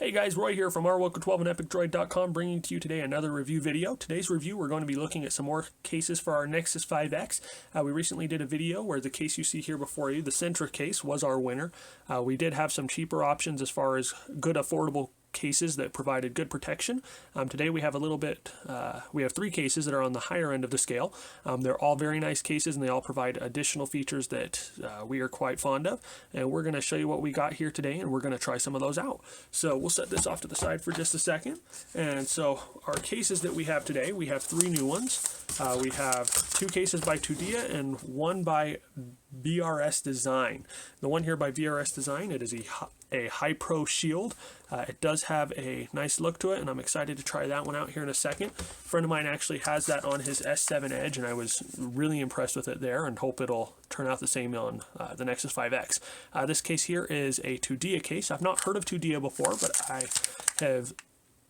Hey guys, Roy here from rwoco12 and epicdroid.com, bringing to you today another review video. Today's review, we're going to be looking at some more cases for our Nexus 5X. We recently did a video where the case you see here before you, the Centra case, was our winner. We did have some cheaper options as far as good, affordable cases that provided good protection. Today we have we have three cases that are on the higher end of the scale. They're all very nice cases and they all provide additional features that we are quite fond of, and we're going to show you what we got here today and we're going to try some of those out. So we'll set this off to the side for just a second. And so our cases that we have today, we have three new ones. We have two cases by Tudia and one by VRS Design. The one here by VRS Design, it is a High Pro Shield. It does have a nice look to it, and I'm excited to try that one out here in a second. A friend of mine actually has that on his S7 Edge, and I was really impressed with it there and hope it'll turn out the same on the Nexus 5X. This case here is a Tudia case. I've not heard of Tudia before, but I have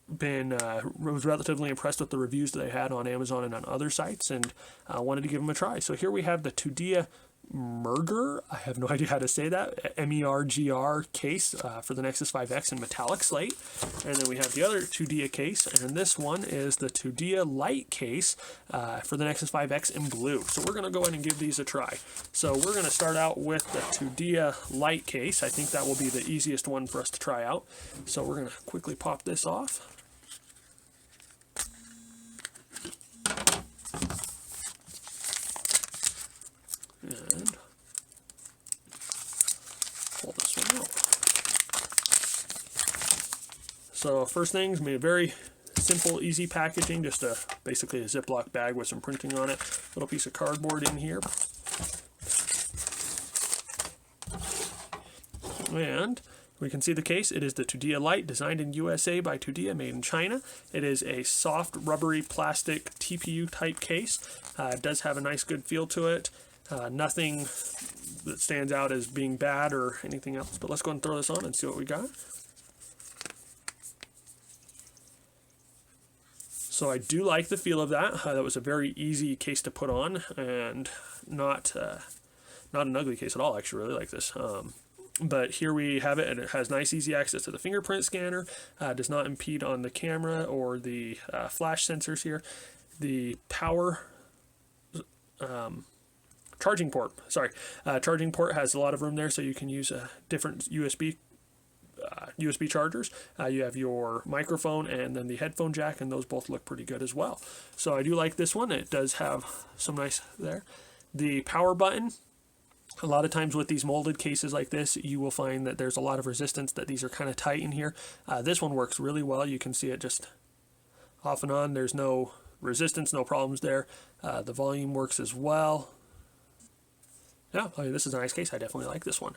was relatively impressed with the reviews that they had on Amazon and on other sites, and wanted to give them a try. So here we have the Tudia Merger, I have no idea how to say that, MERGR case for the Nexus 5X in metallic slate. And then we have the other Tudia case, and this one is the Tudia Light case for the Nexus 5X in blue. So we're going to go ahead and give these a try. So we're going to start out with the Tudia Light case. I think that will be the easiest one for us to try out. So we're going to quickly pop this off. And pull this one out. So first thing's made a very simple, easy packaging, just basically a Ziploc bag with some printing on it. Little piece of cardboard in here. And we can see the case. It is the Tudia Light, designed in USA by Tudia, made in China. It is a soft, rubbery plastic TPU type case. It does have a nice, good feel to it. Nothing that stands out as being bad or anything else, but let's go and throw this on and see what we got. So I do like the feel of that. That was a very easy case to put on, and not an ugly case at all. I actually really like this. But here we have it, and it has nice, easy access to the fingerprint scanner. Does not impede on the camera or the flash sensors here. The power charging port has a lot of room there, so you can use different USB chargers. You have your microphone and then the headphone jack, and those both look pretty good as well. So I do like this one. It does have some nice there. The power button, a lot of times with these molded cases like this, you will find that there's a lot of resistance, that these are kind of tight in here. This one works really well. You can see it just off and on. There's no resistance, no problems there. The volume works as well. Yeah, this is a nice case. I definitely like this one.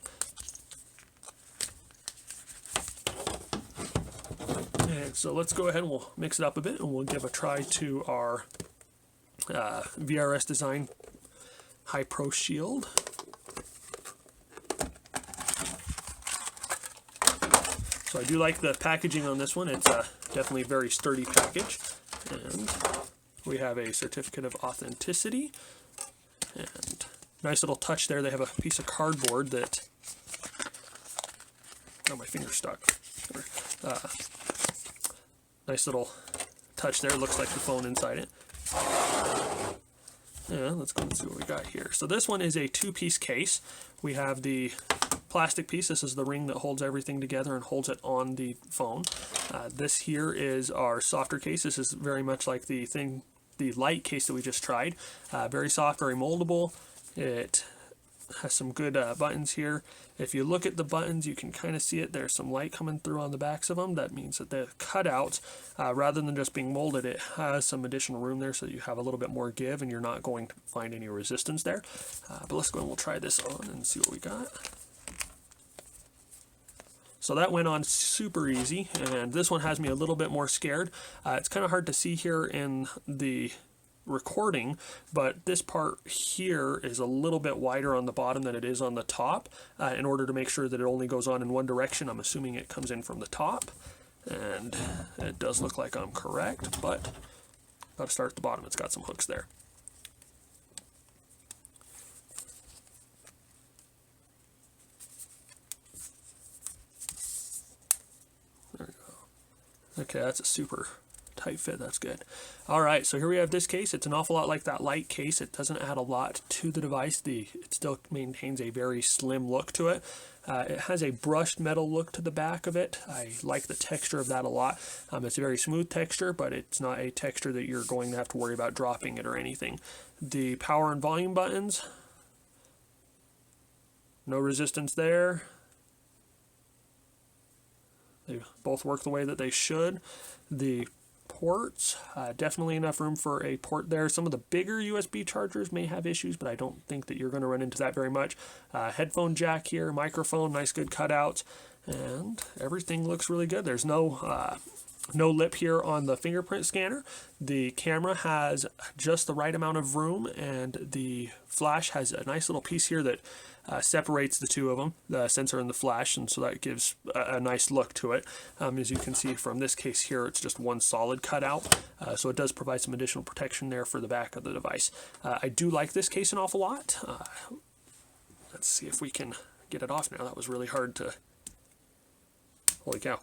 And so let's go ahead and we'll mix it up a bit, and we'll give a try to our VRS Design High Pro Shield. So I do like the packaging on this one. It's definitely a very sturdy package. And we have a certificate of authenticity. And nice little touch there. They have a piece of cardboard that, oh, my finger's stuck. Nice little touch there. Looks like the phone inside it. Yeah, let's go and see what we got here. So this one is a two-piece case. We have the plastic piece. This is the ring that holds everything together and holds it on the phone. This here is our softer case. This is very much like the light case that we just tried. Very soft, very moldable. It has some good buttons here. If you look at the buttons, you can kind of see it. There's some light coming through on the backs of them. That means that the cutouts, rather than just being molded, it has some additional room there, so you have a little bit more give and you're not going to find any resistance there. But let's go and we'll try this on and see what we got. So that went on super easy, and this one has me a little bit more scared. It's kind of hard to see here in the recording, but this part here is a little bit wider on the bottom than it is on the top, in order to make sure that it only goes on in one direction. I'm assuming it comes in from the top, and it does look like I'm correct, but got to start at the bottom. It's got some hooks there. There we go. Okay, that's a super tight fit. That's good. All right, so here we have this case. It's an awful lot like that light case. It doesn't add a lot to the device. It still maintains a very slim look to it. It has a brushed metal look to the back of it. I like the texture of that a lot. It's a very smooth texture, but it's not a texture that you're going to have to worry about dropping it or anything. The power and volume buttons, no resistance there. They both work the way that they should. The ports, definitely enough room for a port there. Some of the bigger USB chargers may have issues, but I don't think that you're going to run into that very much. Headphone jack here, microphone, nice good cutouts, and everything looks really good. There's no lip here on the fingerprint scanner. The camera has just the right amount of room, and the flash has a nice little piece here that separates the two of them, the sensor and the flash, and so that gives a nice look to it. As you can see from this case here, it's just one solid cutout, so it does provide some additional protection there for the back of the device. I do like this case an awful lot. Let's see if we can get it off now. That was really hard to... Holy cow.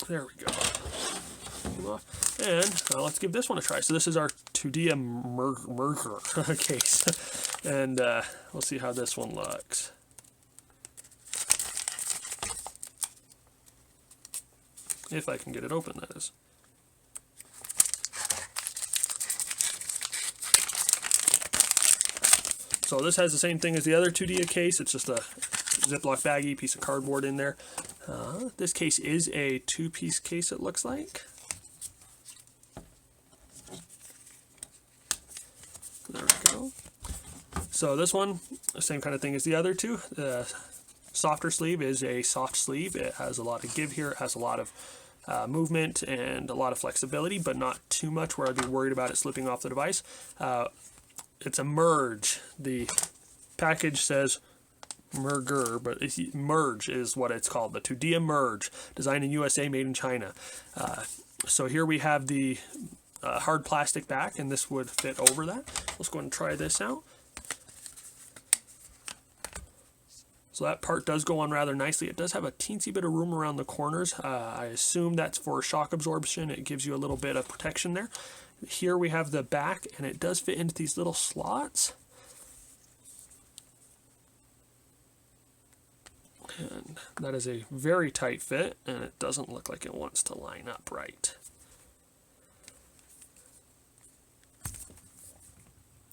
There we go. And let's give this one a try. So this is our Tudia merger case, and we'll see how this one looks. If I can get it open, that is. So this has the same thing as the other Tudia case. It's just a Ziploc baggy piece of cardboard in there. This case is a two-piece case, it looks like. There we go. So this one, the same kind of thing as the other two. The softer sleeve is a soft sleeve. It has a lot of give here. It has a lot of movement and a lot of flexibility, but not too much where I'd be worried about it slipping off the device. It's a merge. The package says merger, but merge is what it's called. The Tudia merge, designed in USA, made in China. So here we have the hard plastic back, and this would fit over that. Let's go and try this out. So that part does go on rather nicely. It does have a teensy bit of room around the corners. I assume that's for shock absorption. It gives you a little bit of protection there. Here we have the back, and it does fit into these little slots. And that is a very tight fit, and it doesn't look like it wants to line up right.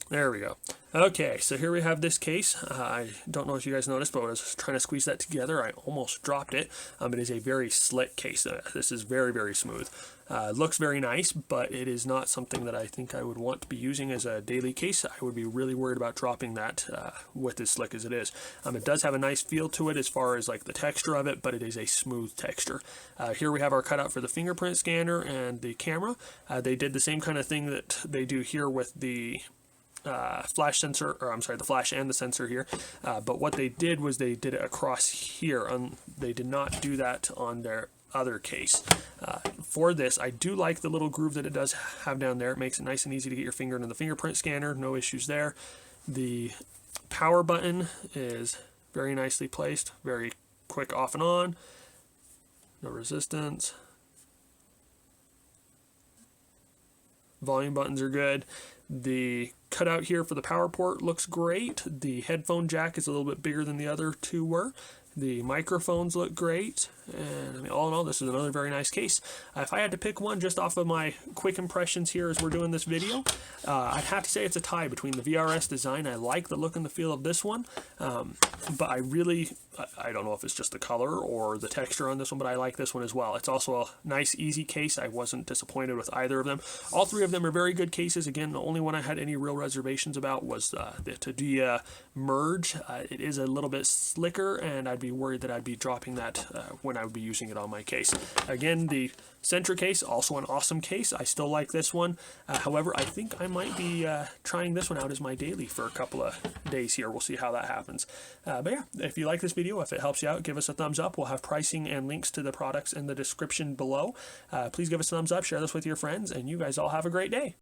There we go. Okay, so here we have this case. I don't know if you guys noticed, but when I was trying to squeeze that together, I almost dropped it. It is a very slick case. This is very, very smooth. Looks very nice, but it is not something that I think I would want to be using as a daily case. I would be really worried about dropping that with as slick as it is. It does have a nice feel to it as far as like the texture of it, but it is a smooth texture. Here we have our cutout for the fingerprint scanner and the camera. They did the same kind of thing that they do here with the flash sensor, or I'm sorry, the flash and the sensor here, but what they did was they did it across here. They did not do that on their other case. For this, I do like the little groove that it does have down there. It makes it nice and easy to get your finger into the fingerprint scanner. No issues there. The power button is very nicely placed, very quick off and on. No resistance. Volume buttons are good. The cutout here for the power port looks great. The headphone jack is a little bit bigger than the other two were. The microphones look great, and I mean, all in all, this is another very nice case. If I had to pick one just off of my quick impressions here as we're doing this video, I'd have to say it's a tie between the VRS design. I like the look and the feel of this one, but I don't know if it's just the color or the texture on this one, but I like this one as well. It's also a nice, easy case. I wasn't disappointed with either of them. All three of them are very good cases. Again, the only one I had any real reservations about was the Tudia merge. It is a little bit slicker, and I'd be worried that I'd be dropping that when I would be using it on my case. Again, the Centra case, also an awesome case. I still like this one. However, I think I might be trying this one out as my daily for a couple of days here. We'll see how that happens. But yeah, if you like this video, if it helps you out, give us a thumbs up. We'll have pricing and links to the products in the description below. Please give us a thumbs up, share this with your friends, and you guys all have a great day.